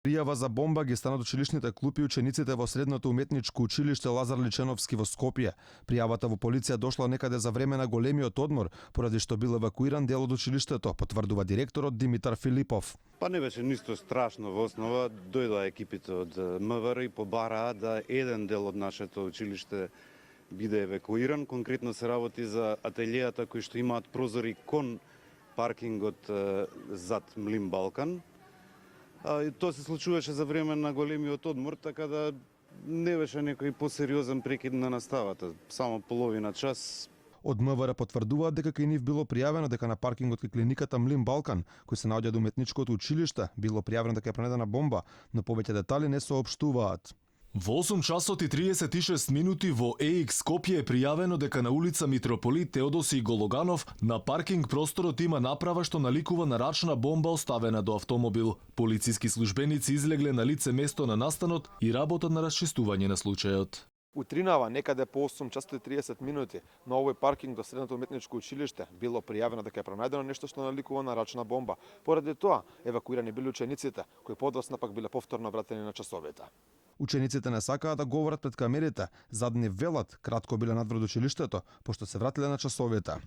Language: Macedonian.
Пријава за бомба ги станат училишните клупи учениците во средното уметничко училиште Лазар Личеновски во Скопје. Пријавата во полиција дошла некаде за време на големиот одмор, поради што бил евакуиран дел од училиштето, потврдува директорот Димитар Филипов. Па не беше ништо страшно во основа, дојдоа екипите од МВР и побараа да еден дел од нашето училиште биде евакуиран. Конкретно се работи за ателијата кои што имаат прозори кон паркингот зад Млин Балкан. Тоа се случуваше за време на големиот одмор, така да не беше некој посериозен прекид на наставата, само половина час. Од МВР потврдуваат дека кај нив било пријавено дека на паркингот кај клиниката Млин Балкан, кој се наоѓа до уметничкото училиште, било пријавено дека е пронедена бомба, но повеќе детали не соопштуваат. Во 8 часот и 36 минути во ЕИК Скопје е пријавено дека на улица Митрополит Теодоси Гологанов на паркинг просторот има направа што наликува на рачна бомба оставена до автомобил. Полициски службеници излегле на лице место на настанот и работат на расчистување на случајот. Утринава, некаде по 8 часот и 30 минути, на овој паркинг до средното уметничко училиште било пријавено дека е пронајдено нешто што наликува на рачна бомба. Поради тоа, евакуирани били учениците, кои подоцна пак биле повторно вратени на часовите. Учениците не сакаат да говорат пред камерите, задни велат, кратко биле надвор од училиштето, пошто се вратиле на часовите.